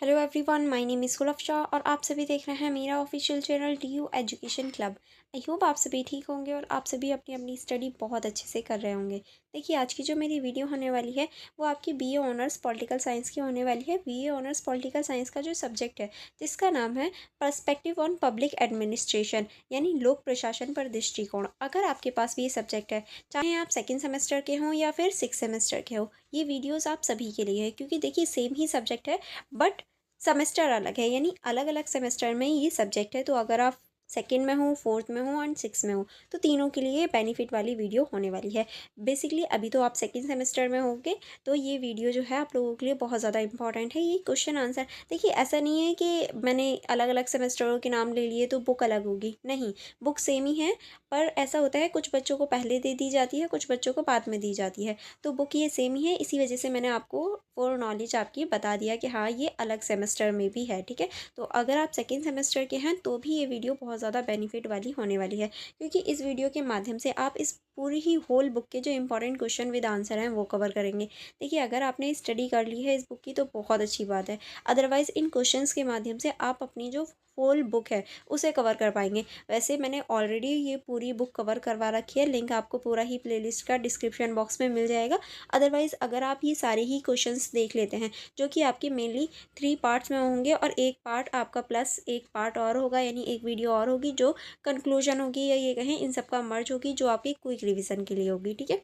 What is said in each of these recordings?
Hello everyone, my name is Gulafsha और आप सभी देख रहे हैं मेरा official channel TU education club. I hope आप सभी ठीक होंगे और आप सभी अपनी अपनी स्टडी बहुत अच्छे से कर रहे होंगे। देखिए, आज की जो मेरी वीडियो होने वाली है वो आपकी बीए ऑनर्स पॉलिटिकल साइंस की होने वाली है। बीए ऑनर्स पॉलिटिकल साइंस का जो सब्जेक्ट है जिसका नाम है पर्सपेक्टिव ऑन पब्लिक एडमिनिस्ट्रेशन, यानी लोक प्रशासन पर दृष्टिकोण। अगर आपके पास भी ये सब्जेक्ट है, चाहे आप सेकेंड सेमेस्टर के हों या फिर सिक्स सेमेस्टर के हो, ये वीडियोज़ आप सभी के लिए है, क्योंकि देखिए सेम ही सब्जेक्ट है बट सेमेस्टर अलग है, यानी अलग अलग सेमेस्टर में ये सब्जेक्ट है। तो अगर आप सेकंड में हो, फोर्थ में हो एंड सिक्स में हो, तो तीनों के लिए बेनिफिट वाली वीडियो होने वाली है। बेसिकली अभी तो आप सेकंड सेमेस्टर में होंगे, तो ये वीडियो जो है आप लोगों के लिए बहुत ज़्यादा इंपॉर्टेंट है। ये क्वेश्चन आंसर, देखिए ऐसा नहीं है कि मैंने अलग अलग सेमेस्टरों के नाम ले लिए तो बुक अलग होगी, नहीं, बुक सेम ही है। पर ऐसा होता है कुछ बच्चों को पहले दे दी जाती है, कुछ बच्चों को बाद में दी जाती है, तो बुक ये सेम ही है। इसी वजह से मैंने आपको फॉर नॉलेज आपकी बता दिया कि हाँ ये अलग सेमेस्टर में भी है, ठीक है। तो अगर आप सेकेंड सेमेस्टर के हैं तो भी ये वीडियो बहुत ज़्यादा बेनिफिट वाली होने वाली है, क्योंकि इस वीडियो के माध्यम से आप इस पूरी ही होल बुक के जो इंपॉर्टेंट क्वेश्चन विद आंसर हैं वो कवर करेंगे। देखिए, अगर आपने स्टडी कर ली है इस बुक की तो बहुत अच्छी बात है, अदरवाइज़ इन क्वेश्चंस के माध्यम से आप अपनी जो होल बुक है उसे कवर कर पाएंगे। वैसे मैंने ऑलरेडी ये पूरी बुक कवर करवा रखी है, लिंक आपको पूरा ही प्लेलिस्ट का डिस्क्रिप्शन बॉक्स में मिल जाएगा। अदरवाइज़ अगर आप ये सारे ही क्वेश्चंस देख लेते हैं, जो कि आपके मेनली थ्री पार्ट्स में होंगे और एक पार्ट आपका प्लस एक पार्ट और होगा, यानी एक वीडियो और होगी जो कंक्लूजन होगी, या ये कहें इन सब का मर्ज होगी, जो आपकी क्विक रिवीजन के लिए होगी, ठीक है।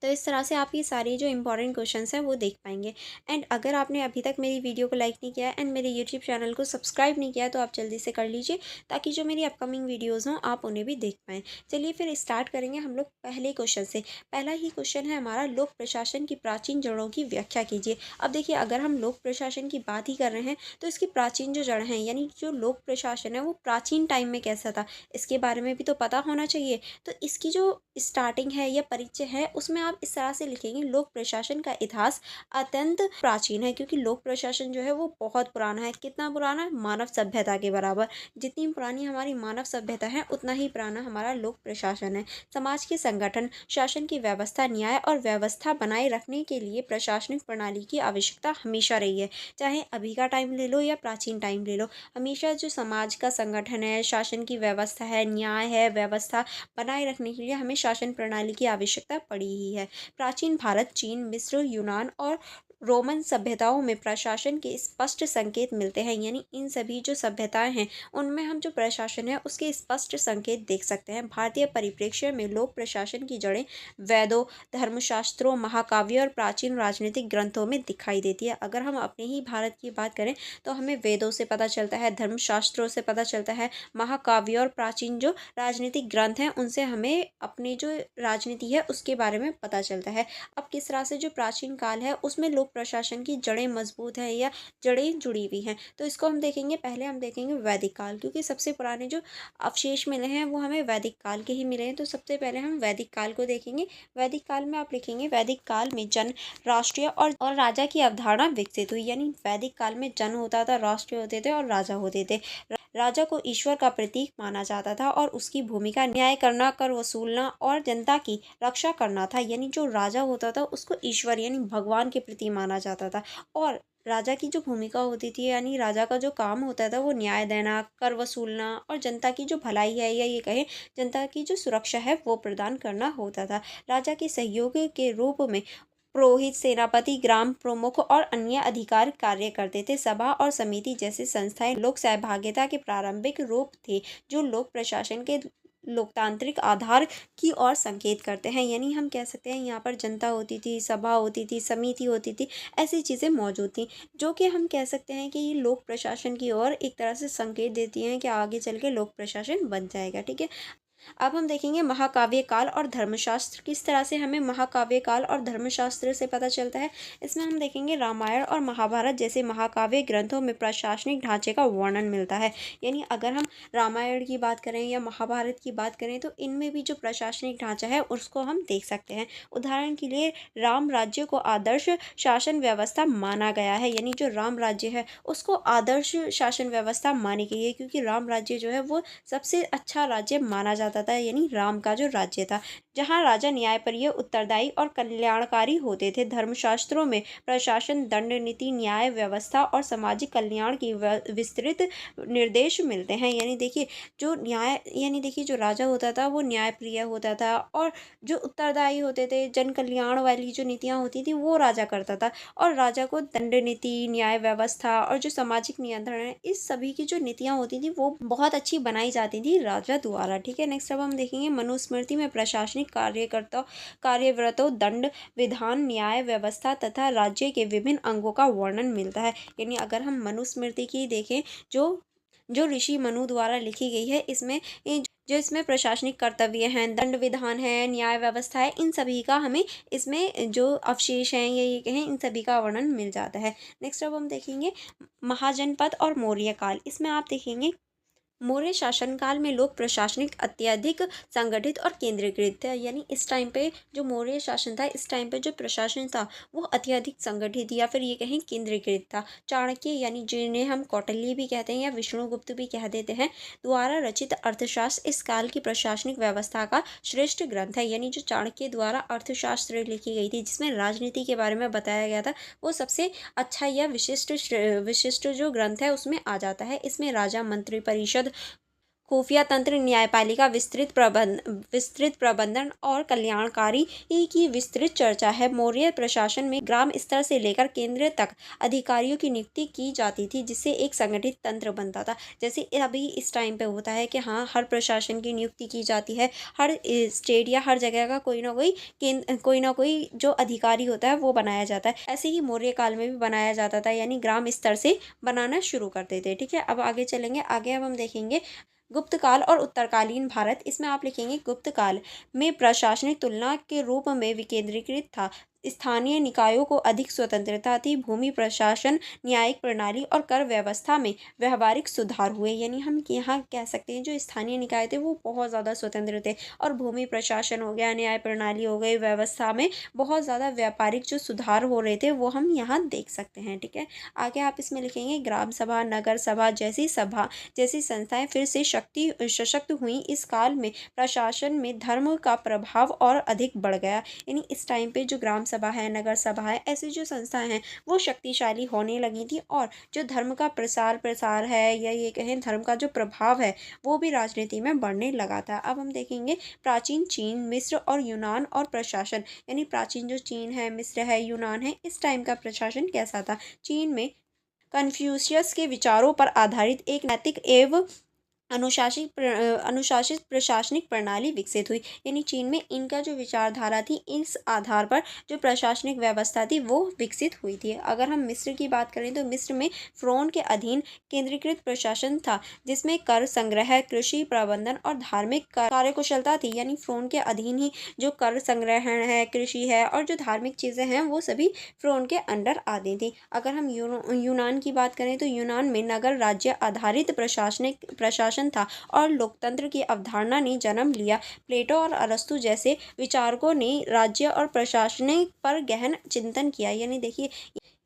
तो इस तरह से आप ये सारे जो इंपॉर्टेंट क्वेश्चंस हैं वो देख पाएंगे। एंड अगर आपने अभी तक मेरी वीडियो को लाइक नहीं किया है एंड मेरे यूट्यूब चैनल को सब्सक्राइब नहीं किया है तो आप जल्दी से कर लीजिए, ताकि जो मेरी अपकमिंग वीडियोज़ हों आप उन्हें भी देख पाएँ। चलिए फिर स्टार्ट करेंगे हम लोग पहले क्वेश्चन से। पहला ही क्वेश्चन है हमारा, लोक प्रशासन की प्राचीन जड़ों की व्याख्या कीजिए। अब देखिए, अगर हम लोक प्रशासन की बात ही कर रहे हैं तो इसकी प्राचीन जो जड़ हैं, यानी जो लोक प्रशासन है वो प्राचीन टाइम में कैसा था, इसके बारे में भी तो पता होना चाहिए। तो इसकी जो स्टार्टिंग है या परिचय है उसमें आप इस तरह से लिखेंगे, लोक प्रशासन का इतिहास अत्यंत प्राचीन है, क्योंकि लोक प्रशासन जो है वो बहुत पुराना है। कितना पुराना है? मानव सभ्यता के बराबर। जितनी पुरानी हमारी मानव सभ्यता है उतना ही पुराना हमारा लोक प्रशासन है। समाज के संगठन, शासन की व्यवस्था, न्याय और व्यवस्था बनाए रखने के लिए प्रशासनिक प्रणाली की आवश्यकता हमेशा रही है। चाहे अभी का टाइम ले लो या प्राचीन टाइम ले लो, हमेशा जो समाज का संगठन है, शासन की व्यवस्था है, न्याय है, व्यवस्था बनाए रखने के लिए हमें शासन प्रणाली की आवश्यकता पड़ी ही है। प्राचीन भारत, चीन, मिस्र, यूनान और रोमन सभ्यताओं में प्रशासन के स्पष्ट संकेत मिलते हैं, यानी इन सभी जो सभ्यताएं हैं उनमें हम जो प्रशासन है उसके स्पष्ट संकेत देख सकते हैं। भारतीय परिप्रेक्ष्य में लोक प्रशासन की जड़ें वेदों, धर्मशास्त्रों, महाकाव्यों और प्राचीन राजनीतिक ग्रंथों में दिखाई देती है। अगर हम अपने ही भारत की बात करें तो हमें वेदों से पता चलता है, धर्मशास्त्रों से पता चलता है, महाकाव्य और प्राचीन जो राजनीतिक ग्रंथ हैं उनसे हमें अपनी जो राजनीति है उसके बारे में पता चलता है। अब किस तरह से जो प्राचीन काल है उसमें लोक प्रशासन की जड़ें मजबूत हैं या जड़ें जुड़ी हुई हैं, तो इसको हम देखेंगे। पहले हम देखेंगे वैदिक काल, क्योंकि सबसे पुराने जो अवशेष मिले हैं वो हमें वैदिक काल के ही मिले हैं, तो सबसे पहले हम वैदिक काल को देखेंगे। वैदिक काल में आप लिखेंगे, वैदिक काल में जन, राष्ट्रीय और राजा की अवधारणा विकसित हुई, यानी वैदिक काल में जन होता था, राष्ट्रीय होते थे और राजा होते थे। राजा को ईश्वर का प्रतीक माना जाता था और उसकी भूमिका न्याय करना, कर वसूलना और जनता की रक्षा करना था, यानी जो राजा होता था उसको ईश्वर यानी भगवान के प्रति माना जाता था। और राजा की जो भूमिका होती थी, यानी राजा का जो काम होता था वो न्याय देना, कर वसूलना और जनता की जो भलाई है या ये कहें जनता की जो सुरक्षा है वो प्रदान करना होता था। राजा के सहयोग के रूप में पुरोहित, सेनापति, ग्राम प्रमुख और अन्य अधिकारी कार्य करते थे। सभा और समिति जैसी संस्थाएं लोक सहभागिता के प्रारंभिक रूप थे, जो लोक प्रशासन के लोकतांत्रिक आधार की ओर संकेत करते हैं। यानी हम कह सकते हैं यहाँ पर जनता होती थी, सभा होती थी, समिति होती थी, ऐसी चीज़ें मौजूद थी, जो कि हम कह सकते हैं कि ये लोक प्रशासन की ओर एक तरह से संकेत देती हैं कि आगे चल के लोक प्रशासन बन जाएगा, ठीक है। अब हम देखेंगे महाकाव्य काल और धर्मशास्त्र। किस तरह से हमें महाकाव्य काल और धर्मशास्त्र से पता चलता है, इसमें हम देखेंगे रामायण और महाभारत जैसे महाकाव्य ग्रंथों में प्रशासनिक ढांचे का वर्णन मिलता है। यानी अगर हम रामायण की बात करें या महाभारत की बात करें तो इनमें भी जो प्रशासनिक ढांचा है उसको हम देख सकते हैं। उदाहरण के लिए राम राज्य को आदर्श शासन व्यवस्था माना गया है, यानी जो राम राज्य है उसको आदर्श शासन व्यवस्था मानी गई है, क्योंकि राम राज्य जो है वो सबसे अच्छा राज्य माना जाता जाता था, यानी राम का जो राज्य था, जहाँ राजा न्यायप्रिय, उत्तरदायी और कल्याणकारी होते थे। धर्मशास्त्रों में प्रशासन, दंड नीति, न्याय व्यवस्था और सामाजिक कल्याण की विस्तृत निर्देश मिलते हैं। यानी देखिए जो राजा होता था वो न्यायप्रिय होता था, और जो उत्तरदायी होते थे, जन कल्याण वाली जो नीतियाँ होती थी वो राजा करता था, और राजा को दंड नीति, न्याय व्यवस्था और जो सामाजिक नियंत्रण है, इस सभी की जो नीतियाँ होती थी वो बहुत अच्छी बनाई जाती थी राजा द्वारा। ठीक है, नेक्स्ट अब हम देखेंगे मनुस्मृति में प्रशासनिक कार्यकर्ता कार्यव्रतों, दंड, विधान, न्याय व्यवस्था तथा राज्य के विभिन्न अंगों का वर्णन मिलता है। यानी अगर हम मनुस्मृति की देखें, जो जो ऋषि मनु द्वारा लिखी गई है, इसमें प्रशासनिक कर्तव्य हैं, दंड विधान है, न्याय व्यवस्था है, इन सभी का हमें इसमें जो अवशेष हैं या ये कहें, इन सभी का वर्णन मिल जाता है। नेक्स्ट अब हम देखेंगे महाजनपद और मौर्य काल। इसमें आप देखेंगे मौर्य शासनकाल में लोक प्रशासनिक अत्यधिक संगठित और केंद्रीकृत थे। यानी इस टाइम पे जो मौर्य शासन था, इस टाइम पे जो प्रशासन था वो अत्यधिक संगठित या फिर ये कहें केंद्रीकृत था। चाणक्य, यानी जिन्हें हम कौटिल्य भी कहते हैं या विष्णुगुप्त भी कह देते हैं, द्वारा रचित अर्थशास्त्र इस काल की प्रशासनिक व्यवस्था का श्रेष्ठ ग्रंथ है। यानी जो चाणक्य द्वारा अर्थशास्त्र लिखी गई थी, जिसमें राजनीति के बारे में बताया गया था, वो सबसे अच्छा या विशिष्ट जो ग्रंथ है उसमें आ जाता है। इसमें राजा, मंत्री परिषद, खुफिया तंत्र, न्यायपालिका, विस्तृत प्रबंधन और कल्याणकारी की विस्तृत चर्चा है। मौर्य प्रशासन में ग्राम स्तर से लेकर केंद्र तक अधिकारियों की नियुक्ति की जाती थी, जिससे एक संगठित तंत्र बनता था। जैसे अभी इस टाइम पे होता है कि हाँ, हर प्रशासन की नियुक्ति की जाती है, हर स्टेट या हर जगह का कोई ना कोई जो अधिकारी होता है वो बनाया जाता है। ऐसे ही मौर्य काल में भी बनाया जाता था, यानी ग्राम स्तर से बनाना शुरू करते थे। ठीक है, अब आगे चलेंगे। आगे अब हम देखेंगे गुप्त काल और उत्तरकालीन भारत। इसमें आप लिखेंगे गुप्त काल में प्रशासनिक तुलना के रूप में विकेंद्रीकृत था। स्थानीय निकायों को अधिक स्वतंत्रता थी। भूमि प्रशासन, न्यायिक प्रणाली और कर व्यवस्था में व्यवहारिक सुधार हुए। यानी हम यहाँ कह सकते हैं जो स्थानीय निकाय थे वो बहुत ज़्यादा स्वतंत्र थे, और भूमि प्रशासन हो गया, न्याय प्रणाली हो गई, व्यवस्था में बहुत ज़्यादा व्यापारिक जो सुधार हो रहे थे वो हम यहाँ देख सकते हैं। ठीक है, आगे आप इसमें लिखेंगे ग्राम सभा, नगर सभा जैसी संस्थाएं फिर से सशक्त हुई। इस काल में प्रशासन में धर्म का प्रभाव और अधिक बढ़ गया। यानी इस टाइम पे जो ग्राम सभा है, नगर सभा है, ऐसी जो संस्थाएं हैं वो शक्तिशाली होने लगी थी, और जो धर्म का प्रसार है या ये कहें धर्म का जो प्रभाव है वो भी राजनीति में बढ़ने लगा था। अब हम देखेंगे प्राचीन चीन, मिस्र और यूनान और प्रशासन। यानी प्राचीन जो चीन है, मिस्र है, यूनान है, इस टाइम का प्रशासन कैसा था। चीन में कन्फ्यूशियस के विचारों पर आधारित एक नैतिक एवं अनुशासित प्रशासनिक प्रणाली विकसित हुई। यानी चीन में इनका जो विचारधारा थी, इस आधार पर जो प्रशासनिक व्यवस्था थी वो विकसित हुई थी। अगर हम मिस्र की बात करें तो मिस्र में फ़िरौन के अधीन केंद्रीकृत प्रशासन था, जिसमें कर संग्रह, कृषि प्रबंधन और धार्मिक कार्यकुशलता थी। यानी फ़िरौन के अधीन ही जो कर संग्रहण है, कृषि है और जो धार्मिक चीज़ें हैं वो सभी फ़िरौन के अंडर आती थी। अगर हम यूनान की बात करें तो यूनान में नगर राज्य आधारित प्रशासन था, और लोकतंत्र की अवधारणा ने जन्म लिया। प्लेटो और अरस्तु जैसे विचारकों ने राज्य और प्रशासन पर गहन चिंतन किया।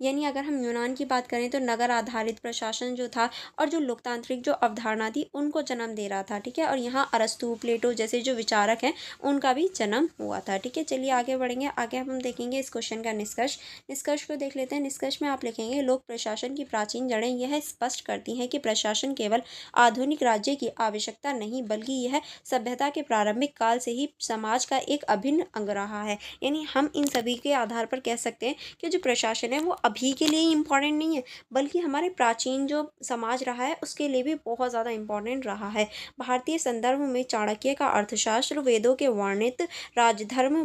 यानी अगर हम यूनान की बात करें तो नगर आधारित प्रशासन जो था और जो लोकतांत्रिक जो अवधारणा थी उनको जन्म दे रहा था। ठीक है, और यहाँ अरस्तु, प्लेटो जैसे जो विचारक हैं उनका भी जन्म हुआ था। ठीक है, चलिए आगे बढ़ेंगे। आगे हम देखेंगे इस क्वेश्चन का निष्कर्ष को देख लेते हैं। निष्कर्ष में आप लिखेंगे लोक प्रशासन की प्राचीन जड़ें यह स्पष्ट करती हैं कि प्रशासन केवल आधुनिक राज्य की आवश्यकता नहीं, बल्कि यह सभ्यता के प्रारंभिक काल से ही समाज का एक अभिन्न अंग रहा है। यानी हम इन सभी के आधार पर कह सकते हैं कि जो प्रशासन है वो अभी के लिए इम्पॉर्टेंट नहीं है, बल्कि हमारे प्राचीन जो समाज रहा है उसके लिए भी बहुत ज़्यादा इम्पॉर्टेंट रहा है। भारतीय संदर्भ में चाणक्य का अर्थशास्त्र, वेदों के वर्णित राजधर्म,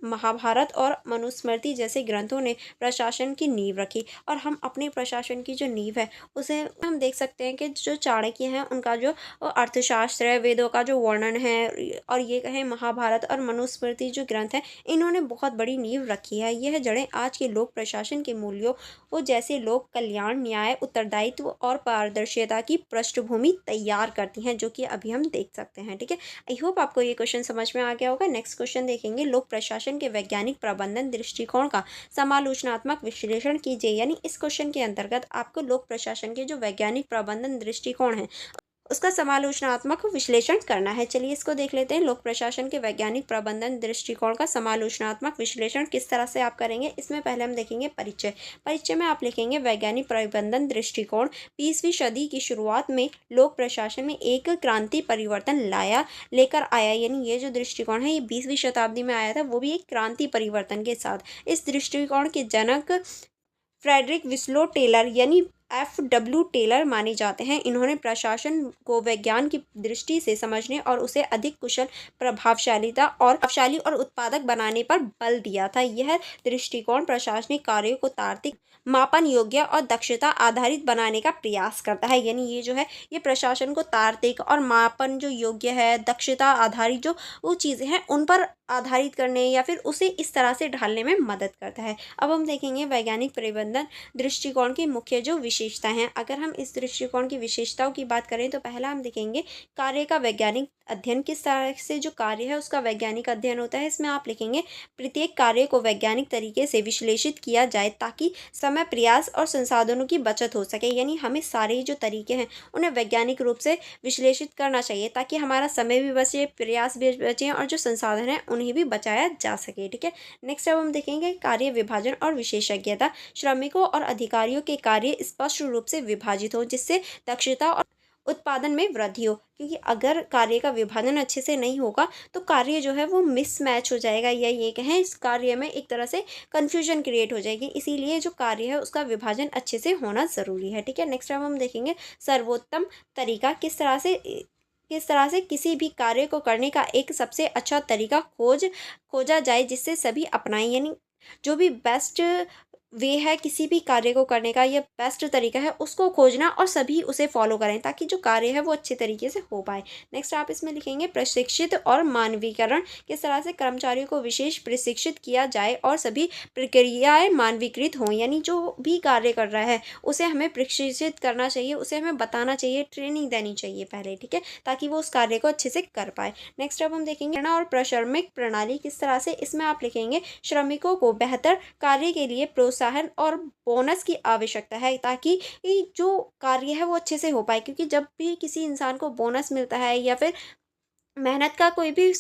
महाभारत और मनुस्मृति जैसे ग्रंथों ने प्रशासन की नींव रखी, और हम अपने प्रशासन की जो नींव है उसे हम देख सकते हैं कि जो चाणक्य हैं उनका जो अर्थशास्त्र है, वेदों का जो वर्णन है, और ये कहें महाभारत और मनुस्मृति जो ग्रंथ है, इन्होंने बहुत बड़ी नींव रखी है। यह जड़ें आज के लोक प्रशासन के मूल्यों वो जैसे लोक कल्याण, न्याय, उत्तरदायित्व और पारदर्शिता की पृष्ठभूमि तैयार करती हैं, जो कि अभी हम देख सकते हैं। ठीक है, आई होप आपको ये क्वेश्चन समझ में आ गया होगा। नेक्स्ट क्वेश्चन देखेंगे लोक प्रशासन के वैज्ञानिक प्रबंधन दृष्टिकोण का समालोचनात्मक विश्लेषण कीजिए। यानी इस क्वेश्चन के अंतर्गत आपको लोक प्रशासन के जो वैज्ञानिक प्रबंधन दृष्टिकोण है उसका समालोचनात्मक विश्लेषण करना है। चलिए इसको देख लेते हैं। लोक प्रशासन के वैज्ञानिक प्रबंधन दृष्टिकोण का समालोचनात्मक विश्लेषण किस तरह से आप करेंगे, इसमें पहले हम देखेंगे परिचय। परिचय में आप लिखेंगे वैज्ञानिक प्रबंधन दृष्टिकोण 20वीं सदी की शुरुआत में लोक प्रशासन में एक क्रांति परिवर्तन लेकर आया। यानी ये जो दृष्टिकोण है ये 20वीं शताब्दी में आया था, वो भी एक क्रांति परिवर्तन के साथ। इस दृष्टिकोण के जनक फ्रेडरिक विस्लो टेलर यानी F.W. टेलर माने जाते हैं। इन्होंने प्रशासन को विज्ञान की दृष्टि से समझने और उसे अधिक कुशल, प्रभावशाली और उत्पादक बनाने पर बल दिया था। यह दृष्टिकोण प्रशासनिक कार्यों को तार्किक, मापन योग्य और दक्षता आधारित बनाने का प्रयास करता है। यानी ये जो है ये प्रशासन को तार्किक और मापन जो योग्य है, दक्षता आधारित जो वो चीज़ें हैं उन पर आधारित करने या फिर उसे इस तरह से ढालने में मदद करता है। अब हम देखेंगे वैज्ञानिक प्रबंधन दृष्टिकोण की मुख्य जो विशेषताएं हैं। अगर हम इस दृष्टिकोण की विशेषताओं की बात करें तो पहला हम देखेंगे कार्य का वैज्ञानिक अध्ययन। किस तरह से जो कार्य है उसका वैज्ञानिक अध्ययन होता है। इसमें आप लिखेंगे प्रत्येक कार्य को वैज्ञानिक तरीके से विश्लेषित किया जाए ताकि समय, प्रयास और संसाधनों की बचत हो सके। यानी हमें सारे जो तरीके हैं उन्हें वैज्ञानिक रूप से विश्लेषित करना चाहिए ताकि हमारा समय भी बचे, प्रयास भी बचे और जो संसाधन है उन्हें भी बचाया जा सके। ठीक है, नेक्स्ट अब हम देखेंगे कार्य विभाजन और विशेषज्ञता। श्रमिकों और अधिकारियों के कार्य स्पष्ट रूप से विभाजित हो जिससे दक्षता और उत्पादन में वृद्धि हो। क्योंकि अगर कार्य का विभाजन अच्छे से नहीं होगा तो कार्य जो है वो मिसमैच हो जाएगा, या ये कहें इस कार्य में एक तरह से कन्फ्यूजन क्रिएट हो जाएगी। इसीलिए जो कार्य है उसका विभाजन अच्छे से होना ज़रूरी है। ठीक है, नेक्स्ट टाइम हम देखेंगे सर्वोत्तम तरीका। किस तरह से किसी भी कार्य को करने का एक सबसे अच्छा तरीका खोजा जाए जिससे सभी अपनाएं। यानी जो भी बेस्ट वे है किसी भी कार्य को करने का, या बेस्ट तरीका है उसको खोजना और सभी उसे फॉलो करें ताकि जो कार्य है वो अच्छे तरीके से हो पाए। नेक्स्ट आप इसमें लिखेंगे प्रशिक्षित और मानवीकरण। किस तरह से कर्मचारियों को विशेष प्रशिक्षित किया जाए और सभी प्रक्रियाएं मानवीकृत हों। यानी जो भी कार्य कर रहा है उसे हमें प्रशिक्षित करना चाहिए, उसे हमें बताना चाहिए, ट्रेनिंग देनी चाहिए पहले। ठीक है, ताकि वो उस कार्य को अच्छे से कर पाए। नेक्स्ट अब हम देखेंगे और प्रश्रमिक प्रणाली। किस तरह से, इसमें आप लिखेंगे श्रमिकों को बेहतर कार्य के लिए प्रोत्साहन और बोनस की आवश्यकता है ताकि जो कार्य है वो अच्छे से हो पाए। क्योंकि जब भी किसी इंसान को बोनस मिलता है या फिर मेहनत का कोई भी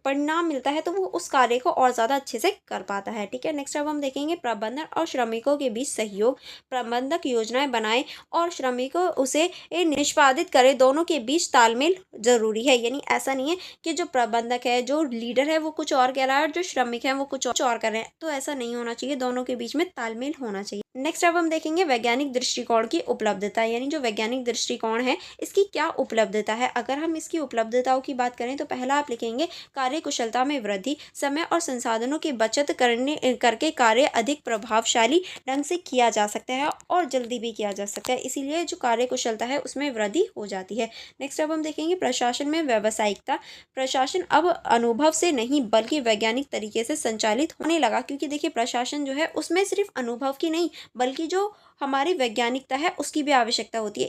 परिणाम मिलता है तो वो उस कार्य को और ज़्यादा अच्छे से कर पाता है। ठीक है, नेक्स्ट अब हम देखेंगे प्रबंधन और श्रमिकों के बीच सहयोग। प्रबंधक योजनाएं बनाए और श्रमिकों उसे निष्पादित करे, दोनों के बीच तालमेल जरूरी है। यानी ऐसा नहीं है कि जो प्रबंधक है, जो लीडर है वो कुछ और कह रहा है और जो श्रमिक है वो कुछ और कर रहे हैं, तो ऐसा नहीं होना चाहिए। दोनों के बीच में तालमेल होना चाहिए। नेक्स्ट अब हम देखेंगे वैज्ञानिक दृष्टिकोण की उपलब्धता। यानी जो वैज्ञानिक दृष्टिकोण है इसकी क्या उपलब्धता है। अगर हम इसकी उपलब्धताओं की बात करें तो पहला आप लिखेंगे कार्य कुशलता में वृद्धि। समय और संसाधनों की बचत करके कार्य अधिक प्रभावशाली ढंग से किया जा सकता है और जल्दी भी किया जा सकता है। इसीलिए जो कार्य कुशलता है उसमें वृद्धि हो जाती है। नेक्स्ट अब हम देखेंगे प्रशासन में व्यावसायिकता। प्रशासन अब अनुभव से नहीं बल्कि वैज्ञानिक तरीके से संचालित होने लगा। क्योंकि देखिए प्रशासन जो है उसमें सिर्फ अनुभव की नहीं बल्कि जो हमारी वैज्ञानिकता है उसकी भी आवश्यकता होती है।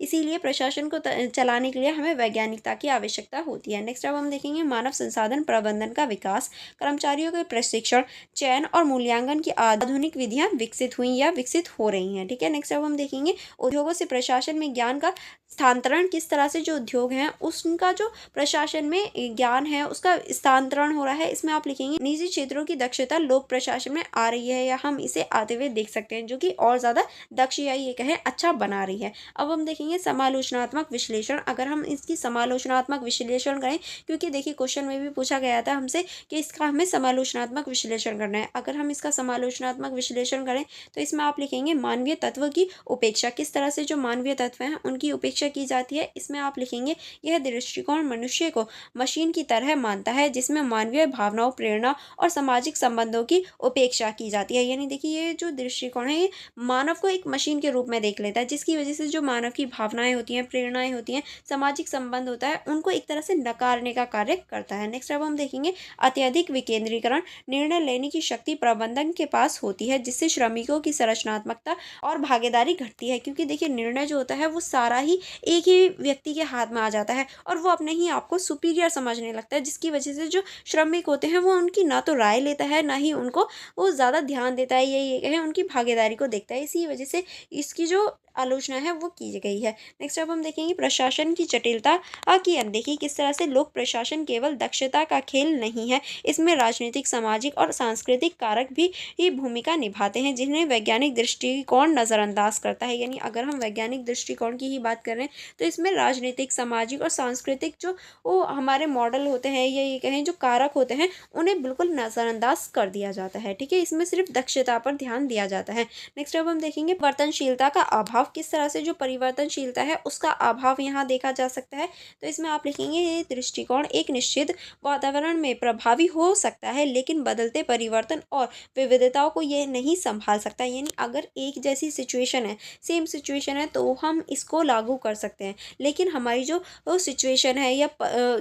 इसीलिए प्रशासन को चलाने के लिए हमें वैज्ञानिकता की आवश्यकता होती है। नेक्स्ट अब हम देखेंगे मानव संसाधन प्रबंधन का विकास। कर्मचारियों के प्रशिक्षण, चयन और मूल्यांकन की आधुनिक विधियां विकसित हुई या विकसित हो रही हैं। ठीक है, नेक्स्ट अब हम देखेंगे उद्योगों से प्रशासन में ज्ञान का स्थानांतरण। किस तरह से जो उद्योग हैं उसका जो प्रशासन में ज्ञान है उसका स्थानांतरण हो रहा है। इसमें आप लिखेंगे निजी क्षेत्रों की दक्षता लोक प्रशासन में आ रही है या हम इसे आते हुए देख सकते हैं, जो कि और ज़्यादा दक्ष या ये कहें अच्छा बना रही है। अब हम देखेंगे समालोचनात्मक विश्लेषण। अगर हम इसकी समालोचनात्मक विश्लेषण करें, क्योंकि देखिए क्वेश्चन में भी पूछा गया था हमसे कि इसका हमें समालोचनात्मक विश्लेषण करना है। अगर हम इसका समालोचनात्मक विश्लेषण करें तो इसमें आप लिखेंगे मानवीय तत्व की उपेक्षा। किस तरह से जो मानवीय तत्व हैं उनकी उपेक्षा की जाती है। इसमें आप लिखेंगे यह दृष्टिकोण मनुष्य को मशीन की तरह मानता है जिसमें मानवीय भावनाओं, प्रेरणा और सामाजिक संबंधों की उपेक्षा की जाती है। यानी देखिए ये जो दृष्टिकोण है ये मानव को एक मशीन के रूप में देख लेता है, जिसकी वजह से जो मानव की भावनाएं होती हैं, प्रेरणाएं होती हैं, सामाजिक संबंध होता है, उनको एक तरह से नकारने का कार्य करता है। नेक्स्ट अब हम देखेंगे अत्यधिक विकेंद्रीकरण। निर्णय लेने की शक्ति प्रबंधन के पास होती है जिससे श्रमिकों की संरचनात्मकता और भागीदारी घटती है। क्योंकि देखिए निर्णय जो होता है वो सारा ही एक ही व्यक्ति के हाथ में आ जाता है और वो अपने ही आप को सुपीरियर समझने लगता है, जिसकी वजह से जो श्रमिक होते हैं वो उनकी ना तो राय लेता है ना ही उनको वो ज़्यादा ध्यान देता है, ये कहें उनकी भागीदारी को देखता है। इसी वजह से इसकी जो आलोचना है वो की गई है। नेक्स्ट अब हम देखेंगे प्रशासन की जटिलता की अनदेखी। किस तरह से लोक प्रशासन केवल दक्षता का खेल नहीं है, इसमें राजनीतिक, सामाजिक और सांस्कृतिक कारक भी भूमिका निभाते हैं, जिन्हें वैज्ञानिक दृष्टिकोण नज़रअंदाज करता है। यानी अगर हम वैज्ञानिक दृष्टिकोण की ही बात कर रहे हैं तो इसमें राजनीतिक, सामाजिक और सांस्कृतिक जो वो हमारे मॉडल होते हैं या ये कहें जो कारक होते हैं उन्हें बिल्कुल नज़रअंदाज कर दिया जाता है। ठीक है, इसमें सिर्फ दक्षता पर ध्यान दिया जाता है। नेक्स्ट अब हम देखेंगे परिवर्तनशीलता का अभाव। किस तरह से जो परिवर्तनशीलता है उसका अभाव यहाँ देखा जा सकता है। तो इसमें आप लिखेंगे ये दृष्टिकोण एक निश्चित वातावरण में प्रभावी हो सकता है, लेकिन बदलते परिवर्तन और विविधताओं को ये नहीं संभाल सकता। यानी अगर एक जैसी सिचुएशन है, सेम सिचुएशन है, तो हम इसको लागू कर सकते हैं, लेकिन हमारी जो सिचुएशन है या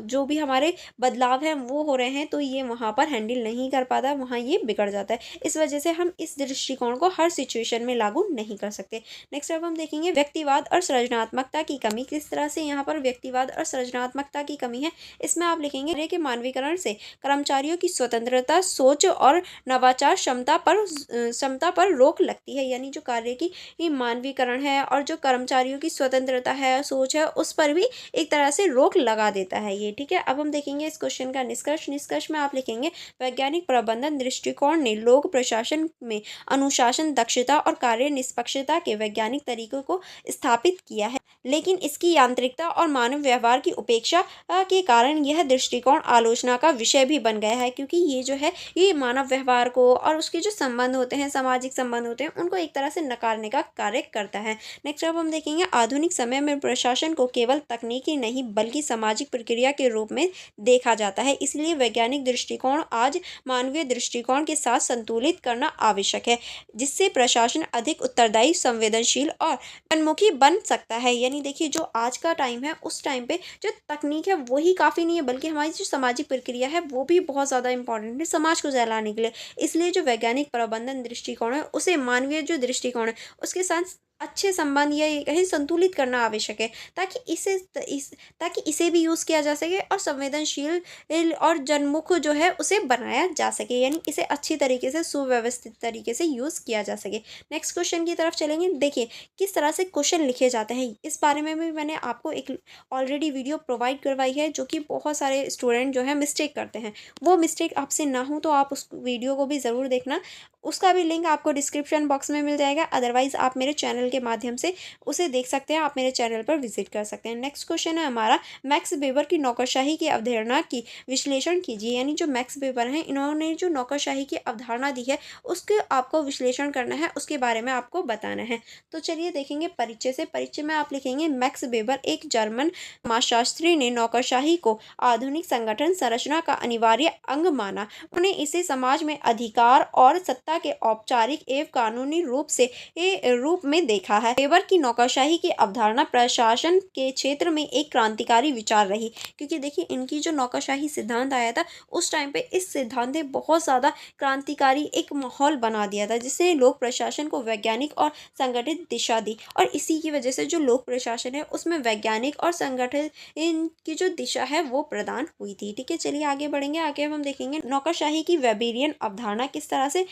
जो भी हमारे बदलाव हैं वो हो रहे हैं तो ये वहाँ पर हैंडल नहीं कर पाता, वहाँ ये बिगड़ जाता है। इस वजह से हम इस दृष्टिकोण को हर सिचुएशन में लागू नहीं कर सकते। नेक्स्ट अब हम देखेंगे व्यक्तिवाद और सृजनात्मकता की कमी। किस तरह से यहाँ पर व्यक्तिवाद और सृजनात्मकता की कमी है, इसमें आप लिखेंगे कार्य के मानवीकरण से कर्मचारियों की स्वतंत्रता, सोच और नवाचार क्षमता पर रोक लगती है। यानी जो कार्य की मानवीकरण है और जो कर्मचारियों की स्वतंत्रता है, सोच है, उस पर भी एक तरह से रोक लगा देता है ये। ठीक है, अब हम देखेंगे इस क्वेश्चन का निष्कर्ष में आप लिखेंगे वैज्ञानिक प्रबंधन दृष्टिकोण ने लोक प्रशासन में अनुशासन, दक्षता और कार्य निष्पक्षता के वैज्ञानिक तरीकों को स्थापित किया है, लेकिन इसकी यांत्रिकता और मानव व्यवहार की उपेक्षा के कारण यह दृष्टिकोण आलोचना का विषय भी बन गया है, क्योंकि ये जो है ये मानव व्यवहार को और उसके जो संबंध होते हैं, सामाजिक संबंध होते हैं, उनको एक तरह से नकारने का कार्य करता है। नेक्स्ट अब हम देखेंगे आधुनिक समय में प्रशासन को केवल तकनीकी नहीं बल्कि सामाजिक प्रक्रिया के रूप में देखा जाता है, इसलिए वैज्ञानिक दृष्टिकोण आज मानवीय दृष्टिकोण के साथ संतुलित करना आवश्यक है, जिससे प्रशासन अधिक उत्तरदायी, संवेदनशील और जनमुखी बन सकता है। यानी देखिए जो आज का टाइम है उस टाइम पे जो तकनीक है वही काफ़ी नहीं है, बल्कि हमारी जो सामाजिक प्रक्रिया है वो भी बहुत ज़्यादा इंपॉर्टेंट है समाज को जलाने के लिए। इसलिए जो वैज्ञानिक प्रबंधन दृष्टिकोण है उसे मानवीय जो दृष्टिकोण है उसके साथ अच्छे संबंध या ये कहीं संतुलित करना आवश्यक है, ताकि इसे भी यूज़ किया जा सके और संवेदनशील और जनमुख जो है उसे बनाया जा सके, यानी इसे अच्छी तरीके से सुव्यवस्थित तरीके से यूज़ किया जा सके। नेक्स्ट क्वेश्चन की तरफ चलेंगे। देखिए किस तरह से क्वेश्चन लिखे जाते हैं, इस बारे में भी मैंने आपको एक ऑलरेडी वीडियो प्रोवाइड करवाई है, जो कि बहुत सारे स्टूडेंट जो है मिस्टेक करते हैं। वो मिस्टेक आपसे ना हो तो आप उस वीडियो को भी ज़रूर देखना, उसका भी लिंक आपको डिस्क्रिप्शन बॉक्स में मिल जाएगा। अदरवाइज़ आप मेरे चैनल के माध्यम से उसे देख सकते हैं, आप मेरे चैनल पर विजिट कर सकते हैं। नेक्स्ट क्वेश्चन है हमारा मैक्स वेबर की नौकरशाही की अवधारणा की विश्लेषण कीजिए। यानी जो मैक्स वेबर हैं इन्होंने जो नौकरशाही की अवधारणा दी है उसके आपको विश्लेषण करना है, उसके बारे में आपको बताना है। तो चलिए देखेंगे परिचय से। परिचय में आप लिखेंगे मैक्स वेबर एक जर्मन समाजशास्त्री ने नौकरशाही को आधुनिक संगठन संरचना का अनिवार्य अंग माना। उन्होंने इसे समाज में अधिकार और सत्ता के औपचारिक एवं कानूनी रूप में देखा है। वेबर की नौकरशाही की अवधारणा प्रशासन के क्षेत्र में एक क्रांतिकारी विचार रही, क्योंकि देखिए इनकी जो नौकरशाही सिद्धांत आया था उस टाइम पे इस सिद्धांत ने बहुत ज़्यादा क्रांतिकारी एक माहौल बना दिया था, जिससे लोक प्रशासन को वैज्ञानिक और संगठित दिशा दी, और इसी की वजह से जो लोक प्रशासन है उसमें वैज्ञानिक और संगठित इनकी जो दिशा है वो प्रदान हुई थी। ठीक है, चलिए आगे बढ़ेंगे। आगे हम देखेंगे नौकरशाही की वेबेरियन अवधारणा। किस तरह से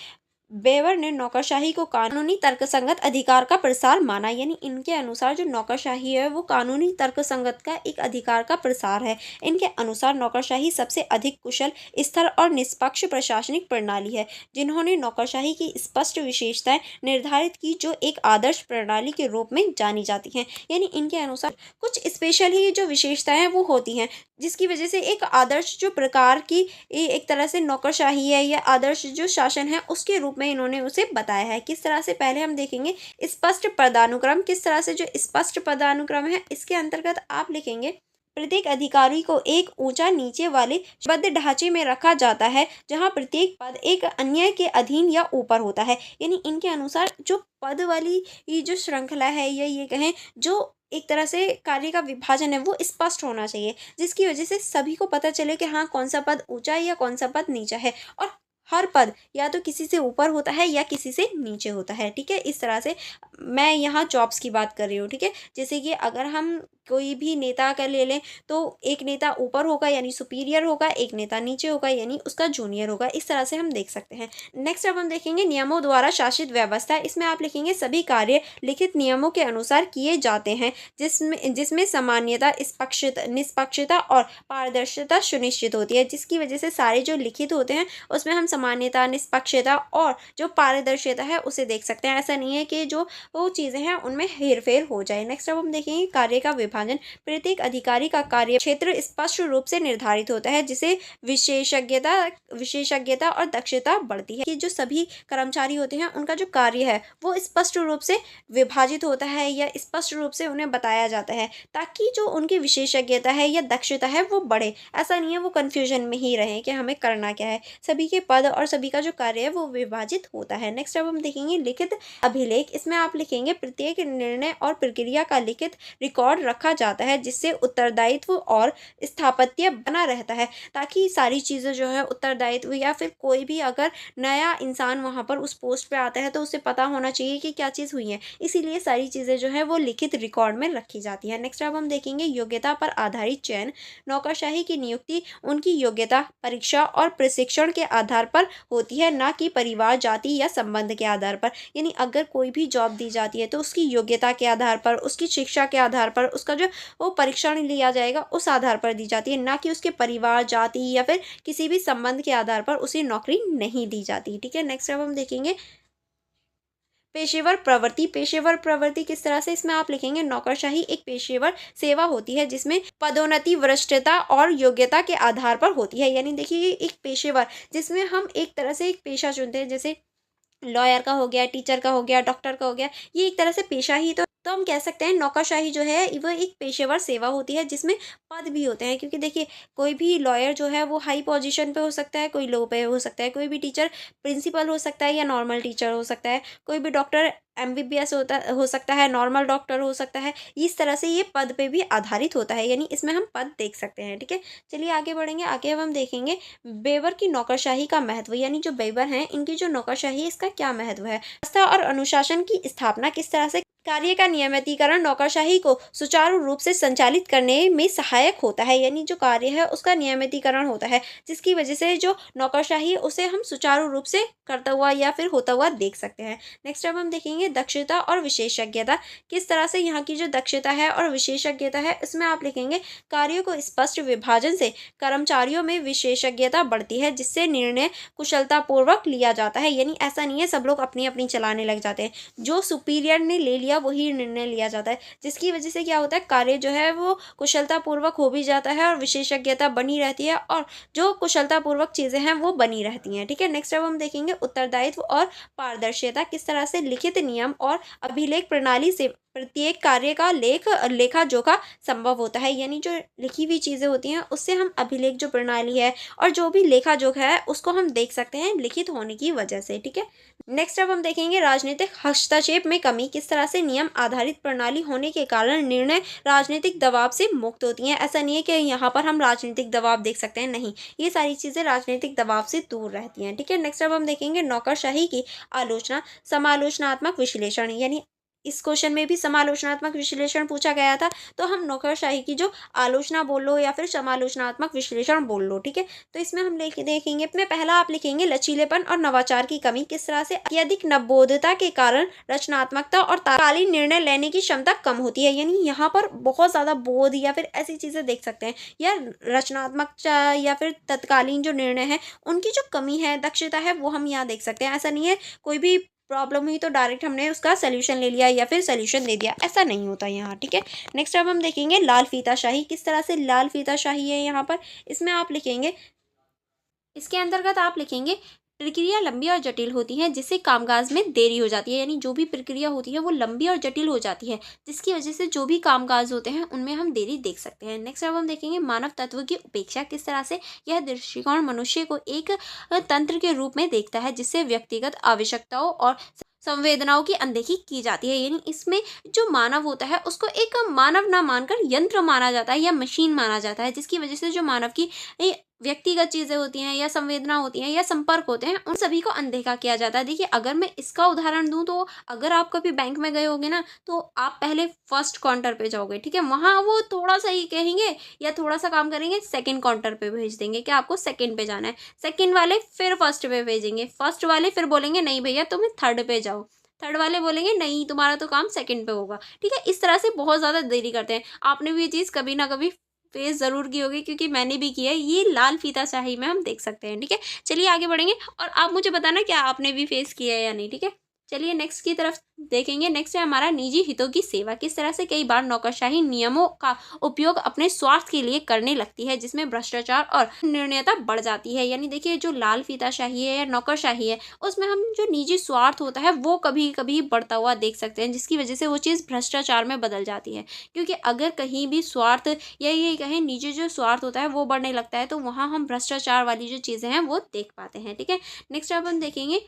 वेबर ने नौकरशाही को कानूनी तर्कसंगत अधिकार का प्रसार माना। यानी इनके अनुसार जो नौकरशाही है वो कानूनी तर्कसंगत का एक अधिकार का प्रसार है। इनके अनुसार नौकरशाही सबसे अधिक कुशल, स्थिर और निष्पक्ष प्रशासनिक प्रणाली है। जिन्होंने नौकरशाही की स्पष्ट विशेषताएं निर्धारित की जो एक आदर्श प्रणाली के रूप में जानी जाती हैं। यानी इनके अनुसार कुछ स्पेशल ही जो विशेषताएं वो होती हैं, जिसकी वजह से एक आदर्श जो प्रकार की एक तरह से नौकरशाही है या आदर्श जो शासन है उसके रूप में इन्होंने उसे बताया है। किस तरह से, पहले हम देखेंगे स्पष्ट पदानुक्रम। किस तरह से जो स्पष्ट पदानुक्रम है इसके अंतर्गत आप लिखेंगे प्रत्येक अधिकारी को एक ऊंचा नीचे वाले बद्ध ढांचे में रखा जाता है, जहां प्रत्येक पद एक अन्य के अधीन या ऊपर होता है। यानी इनके अनुसार जो पद वाली ये जो श्रृंखला है या ये कहें जो एक तरह से कार्य का विभाजन है वो स्पष्ट होना चाहिए, जिसकी वजह से सभी को पता चले कि हाँ कौन सा पद ऊंचा है या कौन सा पद नीचा है, और हर पद या तो किसी से ऊपर होता है या किसी से नीचे होता है। ठीक है, इस तरह से मैं यहाँ जॉब्स की बात कर रही हूँ। ठीक है, जैसे कि अगर हम कोई भी नेता का ले लें तो एक नेता ऊपर होगा यानी सुपीरियर होगा, एक नेता नीचे होगा यानी उसका जूनियर होगा। इस तरह से हम देख सकते हैं। नेक्स्ट अब हम देखेंगे नियमों द्वारा शासित व्यवस्था। इसमें आप लिखेंगे सभी कार्य लिखित नियमों के अनुसार किए जाते हैं, जिसमें जिसमें सामान्यता, निष्पक्षता और पारदर्शिता सुनिश्चित होती है, जिसकी वजह से सारे जो लिखित होते हैं उसमें हम सामान्यता, निष्पक्षता और जो पारदर्शिता है उसे देख सकते हैं। ऐसा नहीं है कि जो वो चीज़ें हैं उनमें हेरफेर हो जाए। नेक्स्ट अब हम देखेंगे कार्य का विभाजन। प्रत्येक अधिकारी का कार्य क्षेत्र स्पष्ट रूप से निर्धारित होता है, जिसे विशेषज्ञता विशेषज्ञता और दक्षता बढ़ती है। कि जो सभी कर्मचारी होते हैं उनका जो कार्य है वो स्पष्ट रूप से विभाजित होता है या स्पष्ट रूप से उन्हें बताया जाता है, ताकि जो उनकी विशेषज्ञता है या दक्षता है वो बढ़े। ऐसा नहीं है वो कन्फ्यूजन में ही रहे कि हमें करना क्या है। सभी के पद और सभी का जो कार्य है वो विभाजित होता है। नेक्स्ट अब हम देखेंगे लिखित अभिलेख। इसमें आप लिखेंगे प्रत्येक निर्णय और प्रक्रिया का लिखित रिकॉर्ड रखा जाता है, जिससे उत्तरदायित्व और स्थापत्य बना रहता है, ताकि सारी चीज़ें जो है उत्तरदायित्व या फिर कोई भी अगर नया इंसान वहाँ पर उस पोस्ट पे आता है तो उसे पता होना चाहिए कि क्या चीज़ हुई है। इसीलिए सारी चीज़ें जो है वो लिखित रिकॉर्ड में रखी जाती हैं। नेक्स्ट अब हम देखेंगे योग्यता पर आधारित चयन। नौकरशाही की नियुक्ति उनकी योग्यता, परीक्षा और प्रशिक्षण के आधार पर होती है, ना कि परिवार, जाति या संबंध के आधार पर। यानी अगर कोई भी जॉब दी जाती है तो उसकी योग्यता के आधार पर, उसकी शिक्षा के आधार पर, उसका जो वो परीक्षण लिया जाएगा उस आधार पर दी जाती है, ना कि उसके परिवार, जाति या फिर किसी भी संबंध के आधार पर उसे नौकरी नहीं दी जाती। ठीक है। नेक्स्ट अब हम देखेंगे पेशेवर प्रवृत्ति। पेशेवर प्रवृत्ति किस तरह से, इसमें आप लिखेंगे नौकरशाही एक पेशेवर सेवा होती है, जिसमें पदोन्नति वरिष्ठता और योग्यता के आधार पर होती है। यानी देखिए एक पेशेवर, जिसमें हम एक तरह से एक पेशा चुनते हैं, जैसे लॉयर का हो गया, टीचर का हो गया, डॉक्टर का हो गया, ये एक तरह से पेशा ही तो हम कह सकते हैं नौकरशाही जो है वो एक पेशेवर सेवा होती है, जिसमें पद भी होते हैं। क्योंकि देखिए कोई भी लॉयर जो है वो हाई पोजीशन पे हो सकता है, कोई लो पे हो सकता है, कोई भी टीचर प्रिंसिपल हो सकता है या नॉर्मल टीचर हो सकता है, कोई भी डॉक्टर एमबीबीएस हो सकता है, नॉर्मल डॉक्टर हो सकता है। इस तरह से ये पद पे भी आधारित होता है, यानी इसमें हम पद देख सकते हैं। ठीक है। चलिए आगे बढ़ेंगे। आगे अब हम देखेंगे बेवर की नौकरशाही का महत्व। यानी जो बेवर हैं इनकी जो नौकरशाही है इसका क्या महत्व है। व्यवस्था और अनुशासन की स्थापना किस तरह से कार्य का नियमितीकरण नौकरशाही को सुचारू रूप से संचालित करने में सहायक होता है। यानी जो कार्य है उसका नियमितीकरण होता है, जिसकी वजह से जो नौकरशाही है उसे हम सुचारू रूप से करता हुआ या फिर होता हुआ देख सकते हैं। नेक्स्ट अब हम देखेंगे दक्षता और विशेषज्ञता। किस तरह से यहाँ की जो दक्षता है और विशेषज्ञता है इसमें आप लिखेंगे कार्यों को स्पष्ट विभाजन से कर्मचारियों में विशेषज्ञता बढ़ती है, जिससे निर्णय कुशलतापूर्वक लिया जाता है। यानी ऐसा नहीं है सब लोग अपनी अपनी चलाने लग जाते हैं, जो सुपीरियर ने ले लिया वही निर्णय लिया जाता है, जिसकी वजह से क्या होता है कार्य जो है वो कुशलतापूर्वक हो भी जाता है और विशेषज्ञता बनी रहती है और जो कुशलतापूर्वक चीज़ें हैं वो बनी रहती हैं। ठीक है। नेक्स्ट अब हम देखेंगे उत्तरदायित्व और पारदर्शिता। किस तरह से लिखित नियम और अभिलेख प्रणाली से प्रत्येक कार्य का लेखा जोखा संभव होता है। यानी जो लिखी हुई चीज़ें होती हैं उससे हम अभिलेख जो प्रणाली है और जो भी लेखा जोखा है उसको हम देख सकते हैं लिखित होने की वजह से। ठीक है। नेक्स्ट अब हम देखेंगे राजनीतिक हस्तक्षेप में कमी। किस तरह से नियम आधारित प्रणाली होने के कारण निर्णय राजनीतिक दबाव से मुक्त होती हैं। ऐसा नहीं है कि यहाँ पर हम राजनीतिक दबाव देख सकते हैं, नहीं, ये सारी चीज़ें राजनीतिक दबाव से दूर रहती हैं। ठीक है। नेक्स्ट अब हम देखेंगे नौकरशाही की आलोचना, समालोचनात्मक विश्लेषण। यानी इस क्वेश्चन में भी समालोचनात्मक विश्लेषण पूछा गया था, तो हम नौकरशाही की जो आलोचना बोल लो या फिर समालोचनात्मक विश्लेषण बोल लो। ठीक है। तो इसमें हम देखेंगे अपने पहला आप लिखेंगे लचीलेपन और नवाचार की कमी। किस तरह से अत्यधिक नवबोधता के कारण रचनात्मकता और तात्कालीन निर्णय लेने की क्षमता कम होती है। यानी यहाँ पर बहुत ज़्यादा बोध या फिर ऐसी चीज़ें देख सकते हैं, या रचनात्मकता या फिर तत्कालीन जो निर्णय है उनकी जो कमी है, दक्षता है, वो हम यहाँ देख सकते हैं। ऐसा नहीं है कोई भी प्रॉब्लम हुई तो डायरेक्ट हमने उसका सोल्यूशन ले लिया या फिर सोल्यूशन दे दिया, ऐसा नहीं होता यहाँ। ठीक है। नेक्स्ट अब हम देखेंगे लाल फीताशाही। किस तरह से लाल फीताशाही है यहाँ पर, इसमें आप लिखेंगे, इसके अंतर्गत आप लिखेंगे प्रक्रिया लंबी और जटिल होती है, जिससे कामकाज में देरी हो जाती है। यानी जो भी प्रक्रिया होती है वो लंबी और जटिल हो जाती है, जिसकी वजह से जो भी कामकाज होते हैं उनमें हम देरी देख सकते हैं। नेक्स्ट अब हम देखेंगे मानव तत्व की उपेक्षा। किस तरह से यह दृष्टिकोण मनुष्य को एक तंत्र के रूप में देखता है, जिससे व्यक्तिगत आवश्यकताओं और संवेदनाओं की अनदेखी की जाती है। यानी इसमें जो मानव होता है उसको एक मानव ना मानकर यंत्र माना जाता है या मशीन माना जाता है, जिसकी वजह से जो मानव की व्यक्तिगत चीज़ें होती हैं या संवेदना होती हैं या संपर्क होते हैं, उन सभी को अनदेखा किया जाता है। देखिए, अगर मैं इसका उदाहरण दूँ तो अगर आप कभी बैंक में गए होगे ना, तो आप पहले फर्स्ट काउंटर पे जाओगे, ठीक है? वहाँ वो थोड़ा-सा ही कहेंगे या थोड़ा-सा काम करेंगे, सेकंड काउंटर पे भेज देंगे कि आपको सेकंड पे जाना है। सेकंड वाले फिर फर्स्ट पे भेजेंगे, फर्स्ट वाले फिर बोलेंगे नहीं भैया तुम्हें थर्ड पे जाओ। थर्ड वाले बोलेंगे नहीं तुम्हारा तो काम सेकंड पे होगा, ठीक है? इस तरह से बहुत ज़्यादा देरी करते हैं। आपने भी ये चीज़ कभी ना कभी फेस ज़रूर की होगी, क्योंकि मैंने भी की है। ये लाल फीताशाही में हम देख सकते हैं, ठीक है? चलिए आगे बढ़ेंगे और आप मुझे बताना क्या आपने भी फेस किया है या नहीं, ठीक है? चलिए नेक्स्ट की तरफ देखेंगे। नेक्स्ट है हमारा निजी हितों की सेवा। किस तरह से कई बार नौकरशाही नियमों का उपयोग अपने स्वार्थ के लिए करने लगती है, जिसमें भ्रष्टाचार और निर्णयता बढ़ जाती है। यानी देखिए, जो लाल फीताशाही है या नौकरशाही है, उसमें हम जो निजी स्वार्थ होता है वो कभी-कभी बढ़ता हुआ देख सकते हैं, जिसकी वजह से वो चीज़ भ्रष्टाचार में बदल जाती है। क्योंकि अगर कहीं भी स्वार्थ या ये कहें निजी जो स्वार्थ होता है वो बढ़ने लगता है, तो वहाँ हम भ्रष्टाचार वाली जो चीज़ें हैं वो देख पाते हैं, ठीक है? नेक्स्ट अब हम देखेंगे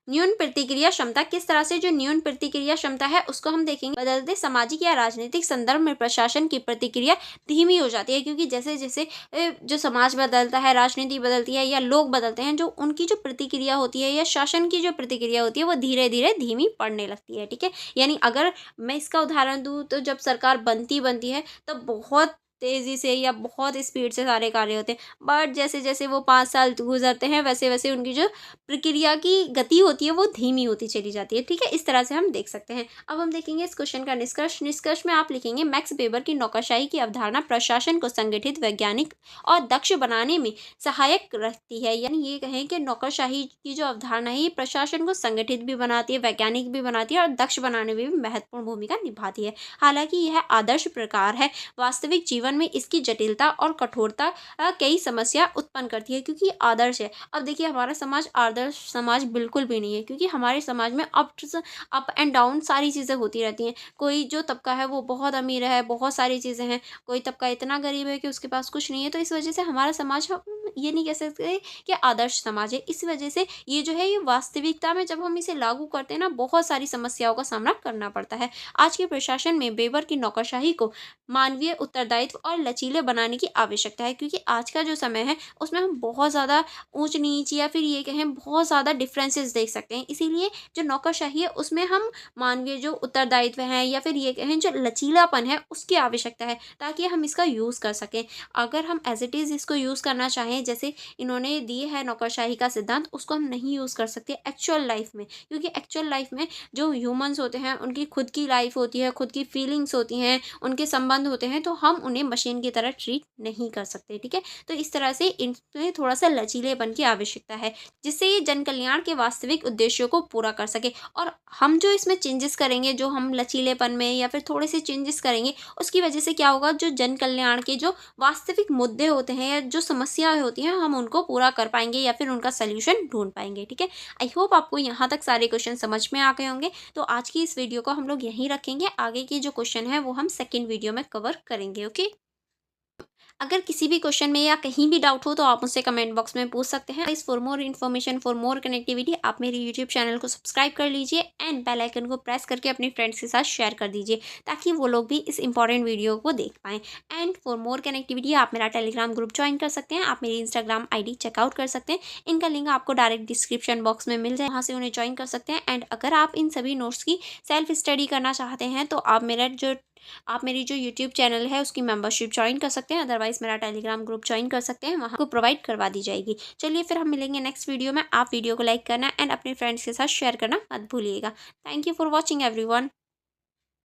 न्यून प्रतिक्रिया क्षमता। किस तरह से जो न्यून प्रतिक्रिया क्षमता है उसको हम देखेंगे। बदलते सामाजिक या राजनीतिक संदर्भ में प्रशासन की प्रतिक्रिया धीमी हो जाती है, क्योंकि जैसे जैसे जो समाज बदलता है, राजनीति बदलती है या लोग बदलते हैं, जो उनकी जो प्रतिक्रिया होती है या शासन की जो प्रतिक्रिया होती है वो धीरे धीरे धीमी पड़ने लगती है, ठीक है? यानी अगर मैं इसका उदाहरण दूँ तो जब सरकार बनती है तब बहुत तेज़ी से या बहुत स्पीड से सारे कार्य होते हैं, बट जैसे जैसे वो 5 साल गुजरते हैं वैसे वैसे उनकी जो प्रक्रिया की गति होती है वो धीमी होती चली जाती है, ठीक है? इस तरह से हम देख सकते हैं। अब हम देखेंगे इस क्वेश्चन का निष्कर्ष। निष्कर्ष में आप लिखेंगे मैक्स वेबर की नौकरशाही की अवधारणा प्रशासन को संगठित, वैज्ञानिक और दक्ष बनाने में सहायक रहती है। यानी ये कहें कि नौकरशाही की जो अवधारणा है ये प्रशासन को संगठित भी बनाती है, वैज्ञानिक भी बनाती है और दक्ष बनाने में भी महत्वपूर्ण भूमिका निभाती है। हालांकि यह आदर्श प्रकार है, वास्तविक जीवन में इसकी जटिलता और कठोरता कई समस्या उत्पन्न करती है, क्योंकि आदर्श है। अब देखिए, हमारा समाज आदर्श समाज बिल्कुल भी नहीं है, क्योंकि हमारे समाज में अप एंड डाउन सारी चीज़ें होती रहती हैं। कोई जो तबका है वो बहुत अमीर है, बहुत सारी चीज़ें हैं, कोई तबका इतना गरीब है कि उसके पास कुछ नहीं है। तो इस वजह से हमारा समाज, हम ये नहीं कह सकते कि आदर्श समाज है। इस वजह से ये जो है ये वास्तविकता में जब हम इसे लागू करते हैं ना, बहुत सारी समस्याओं का सामना करना पड़ता है। आज के प्रशासन में वेबर की नौकरशाही को मानवीय उत्तरदायित्व और लचीले बनाने की आवश्यकता है, क्योंकि आज का जो समय है उसमें हम बहुत ज़्यादा ऊंच नीच या फिर ये कहें बहुत ज़्यादा डिफरेंसेस देख सकते हैं। इसीलिए जो नौकरशाही है उसमें हम मानवीय जो उत्तरदायित्व हैं या फिर ये कहें जो लचीलापन है उसकी आवश्यकता है, ताकि हम इसका यूज़ कर सकें। अगर हम एज इट इज़ इसको यूज़ करना चाहें, जैसे इन्होंने दिए है नौकरशाही का सिद्धांत, उसको हम नहीं यूज़ कर सकते एक्चुअल लाइफ में, क्योंकि एक्चुअल लाइफ में जो ह्यूमंस होते हैं उनकी खुद की लाइफ होती है, खुद की फीलिंग्स होती हैं, उनके संबंध होते हैं, तो हम उन्हें मशीन की तरह ट्रीट नहीं कर सकते, ठीक है? तो इस तरह से इनमें थोड़ा सा लचीलेपन की आवश्यकता है, जिससे ये जन कल्याण के वास्तविक उद्देश्यों को पूरा कर सके। और हम जो इसमें चेंजेस करेंगे, जो हम लचीलेपन में या फिर थोड़े से चेंजेस करेंगे, उसकी वजह से क्या होगा, जो जन कल्याण के जो वास्तविक मुद्दे होते हैं या जो समस्याएं होती हैं, हम उनको पूरा कर पाएंगे या फिर उनका सोल्यूशन ढूंढ पाएंगे, ठीक है? आई होप आपको यहाँ तक सारे क्वेश्चन समझ में आ गए होंगे। तो आज की इस वीडियो को हम लोग यहीं रखेंगे, आगे के जो क्वेश्चन है वो हम सेकेंड वीडियो में कवर करेंगे, ओके? अगर किसी भी क्वेश्चन में या कहीं भी डाउट हो तो आप मुझसे कमेंट बॉक्स में पूछ सकते हैं। इस for more information, for more connectivity, आप मेरे यूट्यूब चैनल को सब्सक्राइब कर लीजिए एंड बेल आइकन को प्रेस करके अपने फ्रेंड्स के साथ शेयर कर दीजिए, ताकि वो लोग भी इस इंपॉर्टेंट वीडियो को देख पाएँ। एंड फॉर मोर कनेक्टिविटी आप मेरा टेलीग्राम ग्रुप ज्वाइन कर सकते हैं, आप मेरी इंस्टाग्राम ID चेकआउट कर सकते हैं। इनका लिंक आपको डायरेक्ट डिस्क्रिप्शन बॉक्स में मिल जाए, वहाँ से उन्हें ज्वाइन कर सकते हैं। एंड अगर आप इन सभी नोट्स की सेल्फ स्टडी करना चाहते हैं तो आप मेरी जो यूट्यूब चैनल है उसकी मेंबरशिप ज्वाइन कर सकते हैं, अदरवाइज मेरा टेलीग्राम ग्रुप ज्वाइन कर सकते हैं, वहाँ को प्रोवाइड करवा दी जाएगी। चलिए फिर हम मिलेंगे नेक्स्ट वीडियो में। आप वीडियो को लाइक करना एंड अपने फ्रेंड्स के साथ शेयर करना मत भूलिएगा। Thank you for watching everyone.